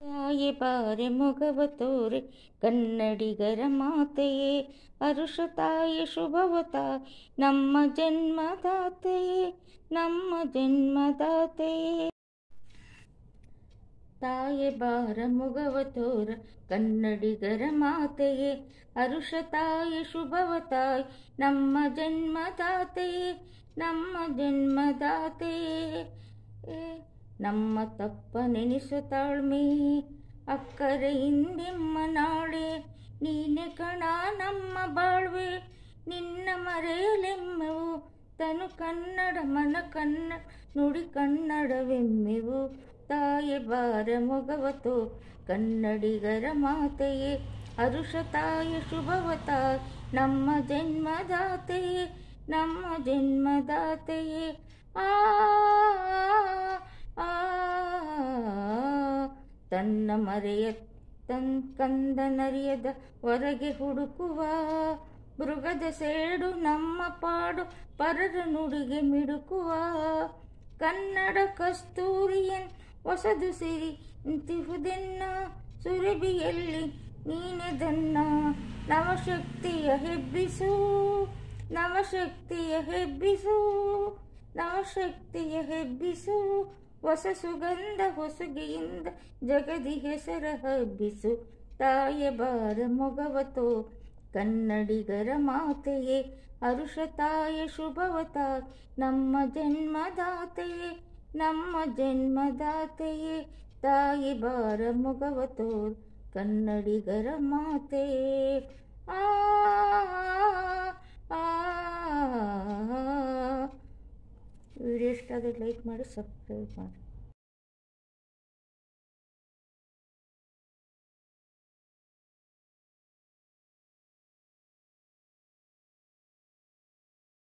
ತಾಯಿ ಬಾರೆ ಮೊಗವ ತೋರೆ ಕನ್ನಡಿಗರ ಮಾತೆಯೇ, ಹರುಷ ತಾಯಿ ಶುಭವ ತಾಯಿ ನಮ್ಮ ಜನ್ಮದಾತೆಯೇ, ನಮ್ಮ ಜನ್ಮದಾತೆಯೇ. ತಾಯಿ ಬಾರ ಮೊಗವ ತೋರ ಕನ್ನಡಿಗರ ಮಾತೆಯೇ, ಹರುಷ ತಾಯಿ ಶುಭವ ತಾಯಿ ನಮ್ಮ ಜನ್ಮದಾತೆಯೇ, ನಮ್ಮ ಜನ್ಮದಾತೆಯೇ. ನಮ್ಮ ತಪ್ಪ ನೆನೆಸು ತಾಳ್ಮೆ ಅಕ್ಕರೆಯಿಂದೆಮ್ಮ ನಾಳೆ, ನೀನೆ ಕಣ ನಮ್ಮ ಬಾಳ್ವೆ ನಿನ್ನ ಮರೆಯಲೆಮ್ಮೆವು, ತನು ಕನ್ನಡ ಮನ ಕನ್ನಡ ನುಡಿ ಕನ್ನಡವೆಮ್ಮೆವು. ತಾಯಿ ಬಾರ ಮೊಗವತೋ ಕನ್ನಡಿಗರ ಮಾತೆಯೇ, ಹರುಷ ತಾಯಿ ಶುಭವ ತಾಯಿ ನಮ್ಮ ಜನ್ಮದಾತೆಯೇ, ನಮ್ಮ ಜನ್ಮದಾತೆಯೇ. ಆ ತನ್ನ ಮರೆಯ ಕಂದನರಿಯದ ಹೊರಗೆ ಹುಡುಕುವ ಮೃಗದ ಸೇಡು ನಮ್ಮ ಪಾಡು ಪರರ ನುಡಿಗೆ ಮಿಡುಕುವ, ಕನ್ನಡ ಕಸ್ತೂರಿಯನ್ ಹೊಸದು ಸಿರಿ ಇಂತಿಹುದೆನ್ನ ಸುರಭಿಯಲ್ಲಿ ನೀನೆದನ್ನ. ನವಶಕ್ತಿಯ ಹೆಬ್ಬಿಸು, ನವಶಕ್ತಿಯ ಹೆಬ್ಬಿಸು, ನವಶಕ್ತಿಯ ಹೆಬ್ಬಿಸು, ಹೊಸ ಸುಗಂಧ ಹೊಸಗೆಯಿಂದ ಜಗದಿ ಹೆಸರ ಹಬ್ಬಿಸು. ತಾಯ ಬಾರ ಮೊಗವತೋ ಕನ್ನಡಿಗರ ಮಾತೆಯೇ, ಹರುಷ ತಾಯ ಶುಭವ ತಾಯಿ ನಮ್ಮ ಜನ್ಮದಾತೆಯೇ, ನಮ್ಮ ಜನ್ಮದಾತೆಯೇ. ತಾಯಿ ಬಾರ ಮೊಗವತೋ ಕನ್ನಡಿಗರ ಮಾತೆಯೇ. ವಿಡಿಯೋ ಇಷ್ಟ ಆದರೆ ಲೈಕ್ ಮಾಡಿ, ಸಬ್ಸ್ಕ್ರೈಬ್ ಮಾಡಿ.